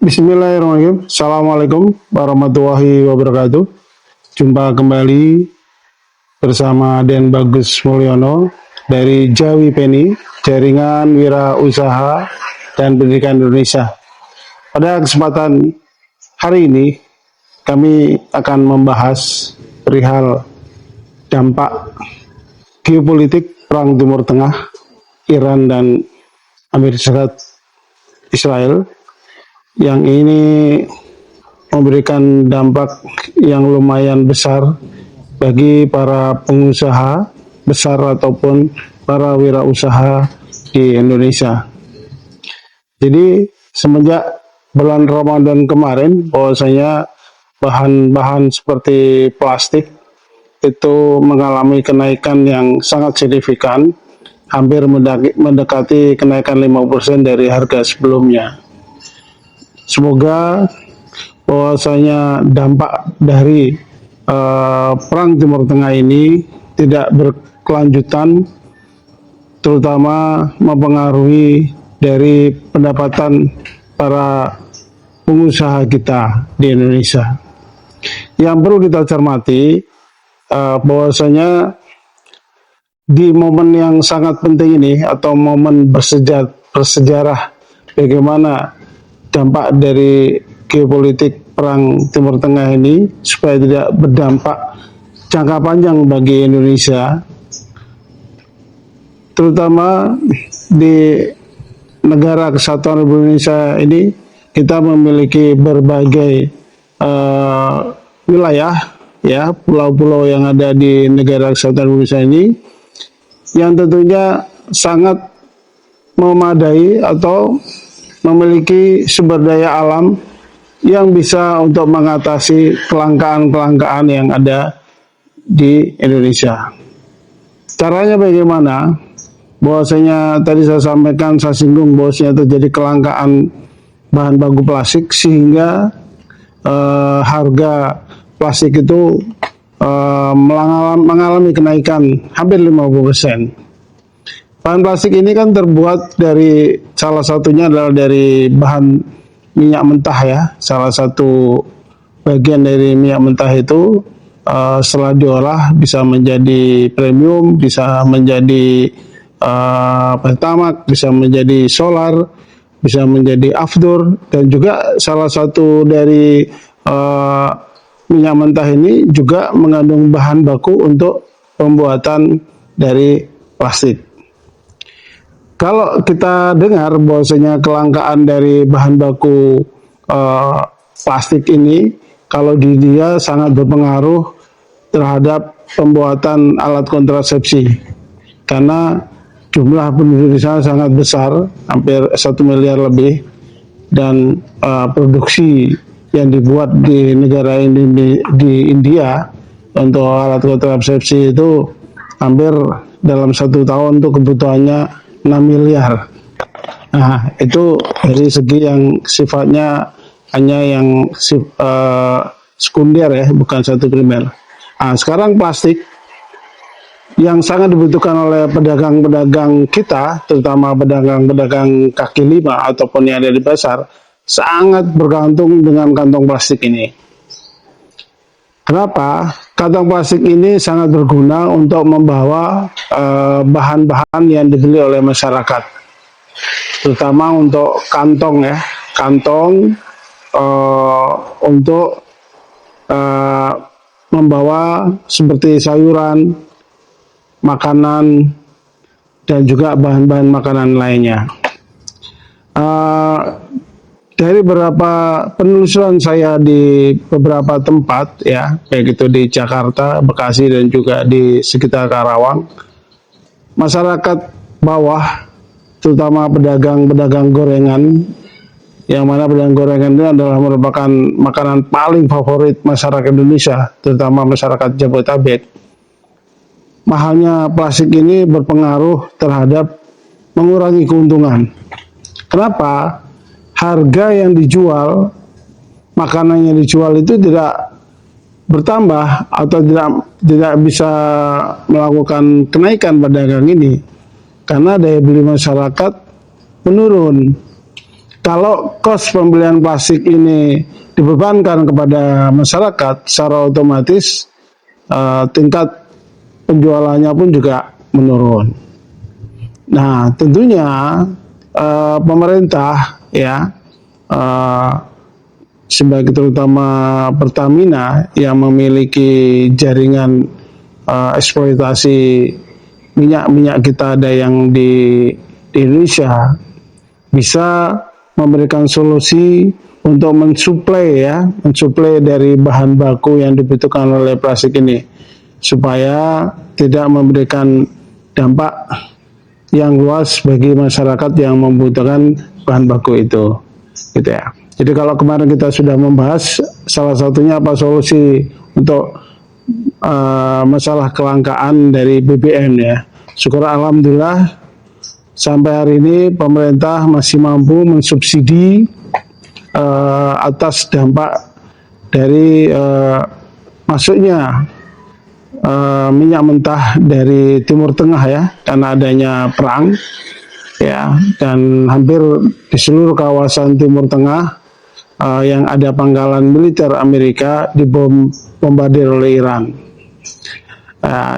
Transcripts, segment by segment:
Bismillahirrahmanirrahim. Assalamualaikum warahmatullahi wabarakatuh. Jumpa kembali bersama Den Bagus Mulyono dari Jawi Peni, Jaringan Wira Usaha dan Pendidikan Indonesia. Pada kesempatan hari ini, kami akan membahas perihal dampak geopolitik Perang Timur Tengah, Iran dan Amerika Serikat Israel, yang ini memberikan dampak yang lumayan besar bagi para pengusaha besar ataupun para wirausaha di Indonesia. Jadi semenjak bulan Ramadan kemarin, bahwasanya bahan-bahan seperti plastik itu mengalami kenaikan yang sangat signifikan, hampir mendekati kenaikan 50% dari harga sebelumnya. Semoga bahwasanya dampak dari Perang Timur Tengah ini tidak berkelanjutan, terutama mempengaruhi dari pendapatan para pengusaha kita di Indonesia. Yang perlu kita cermati bahwasanya di momen yang sangat penting ini, atau momen bersejarah bagaimana dampak dari geopolitik Perang Timur Tengah ini supaya tidak berdampak jangka panjang bagi Indonesia, terutama di negara Kesatuan Republik Indonesia ini. Kita memiliki berbagai wilayah, ya, pulau-pulau yang ada di negara Kesatuan Republik Indonesia ini, yang tentunya sangat memadai atau memiliki sumber daya alam yang bisa untuk mengatasi kelangkaan-kelangkaan yang ada di Indonesia. Caranya bagaimana? Bahwasanya tadi saya sampaikan, saya singgung bahwasanya terjadi kelangkaan bahan baku plastik sehingga harga plastik itu mengalami kenaikan hampir 50%. Bahan plastik ini kan terbuat dari, salah satunya adalah dari bahan minyak mentah, ya. Salah satu bagian dari minyak mentah itu setelah diolah bisa menjadi premium, bisa menjadi pertamax, bisa menjadi solar, bisa menjadi aftur, dan juga salah satu dari minyak mentah ini juga mengandung bahan baku untuk pembuatan dari plastik. Kalau kita dengar bahwasanya kelangkaan dari bahan baku plastik ini, kalau di dia sangat berpengaruh terhadap pembuatan alat kontrasepsi, karena jumlah penduduk di sana sangat besar, hampir 1 miliar lebih, dan produksi yang dibuat di negara ini, di India, untuk alat kontrasepsi itu hampir dalam 1 tahun untuk kebutuhannya 6 miliar. Nah, itu dari segi yang sifatnya hanya yang sekunder, ya, bukan satu primer. Nah, sekarang plastik yang sangat dibutuhkan oleh pedagang-pedagang kita, terutama pedagang-pedagang kaki lima ataupun yang ada di pasar, sangat bergantung dengan kantong plastik ini. Kenapa? Kantong plastik ini sangat berguna untuk membawa bahan-bahan yang dibeli oleh masyarakat, terutama untuk kantong, ya, kantong untuk membawa seperti sayuran, makanan, dan juga bahan-bahan makanan lainnya. Dari beberapa penelusuran saya di beberapa tempat, ya, baik itu di Jakarta, Bekasi, dan juga di sekitar Karawang, masyarakat bawah, terutama pedagang-pedagang gorengan, yang mana pedagang gorengan itu adalah merupakan makanan paling favorit masyarakat Indonesia, terutama masyarakat Jabodetabek. Mahalnya plastik ini berpengaruh terhadap mengurangi keuntungan. Kenapa? Harga yang dijual, makanan yang dijual itu tidak bertambah atau tidak bisa melakukan kenaikan pada dagang ini, karena daya beli masyarakat menurun. Kalau kos pembelian plastik ini dibebankan kepada masyarakat, secara otomatis tingkat penjualannya pun juga menurun. Nah, tentunya pemerintah ya sebagai terutama Pertamina yang memiliki jaringan eksploitasi minyak kita ada yang di Indonesia, bisa memberikan solusi untuk mensuplai dari bahan baku yang dibutuhkan oleh plastik ini supaya tidak memberikan dampak yang luas bagi masyarakat yang membutuhkan bahan baku itu, gitu ya. Jadi kalau kemarin kita sudah membahas salah satunya apa solusi untuk masalah kelangkaan dari BBM ya. Syukur alhamdulillah sampai hari ini pemerintah masih mampu mensubsidi atas dampak dari masuknya minyak mentah dari Timur Tengah ya, karena adanya perang ya, dan hampir di seluruh kawasan Timur Tengah yang ada pangkalan militer Amerika dibombardir oleh Iran.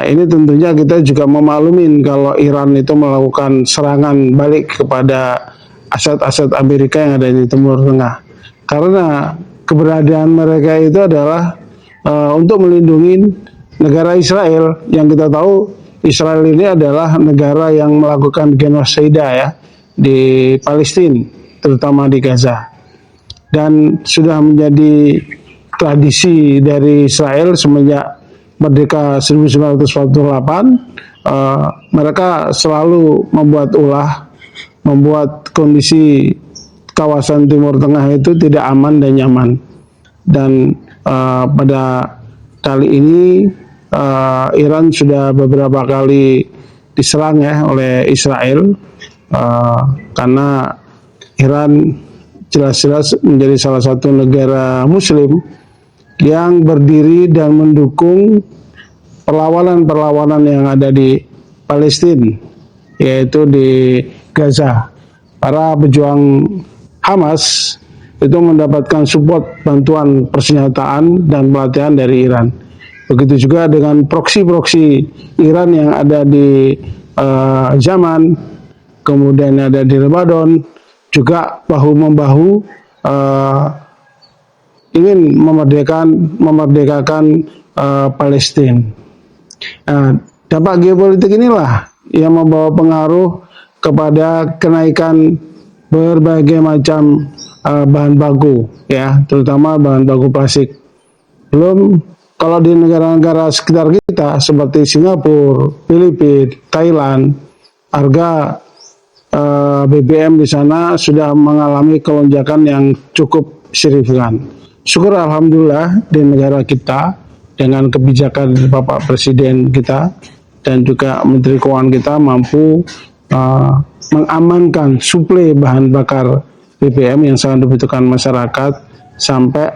Ini tentunya kita juga memaklumin kalau Iran itu melakukan serangan balik kepada aset-aset Amerika yang ada di Timur Tengah, karena keberadaan mereka itu adalah untuk melindungi negara Israel. Yang kita tahu Israel ini adalah negara yang melakukan genosida ya di Palestina, terutama di Gaza. Dan sudah menjadi tradisi dari Israel semenjak merdeka 1948, mereka selalu membuat kondisi kawasan Timur Tengah itu tidak aman dan nyaman. Dan pada kali ini Iran sudah beberapa kali diserang ya oleh Israel, karena Iran jelas-jelas menjadi salah satu negara Muslim yang berdiri dan mendukung perlawanan-perlawanan yang ada di Palestina, yaitu di Gaza. Para pejuang Hamas itu mendapatkan support bantuan persenjataan dan pelatihan dari Iran. Begitu juga dengan proksi-proksi Iran yang ada di Yaman, kemudian ada di Lebanon, juga bahu-membahu ingin memerdekakan Palestina. Dampak geopolitik inilah yang membawa pengaruh kepada kenaikan berbagai macam bahan baku, ya, terutama bahan baku plastik. Belum kalau di negara-negara sekitar kita seperti Singapura, Filipina, Thailand, harga BBM di sana sudah mengalami kelonjakan yang cukup signifikan. Syukur alhamdulillah di negara kita dengan kebijakan Bapak Presiden kita dan juga Menteri Keuangan kita mampu mengamankan suplai bahan bakar BBM yang sangat dibutuhkan masyarakat sampai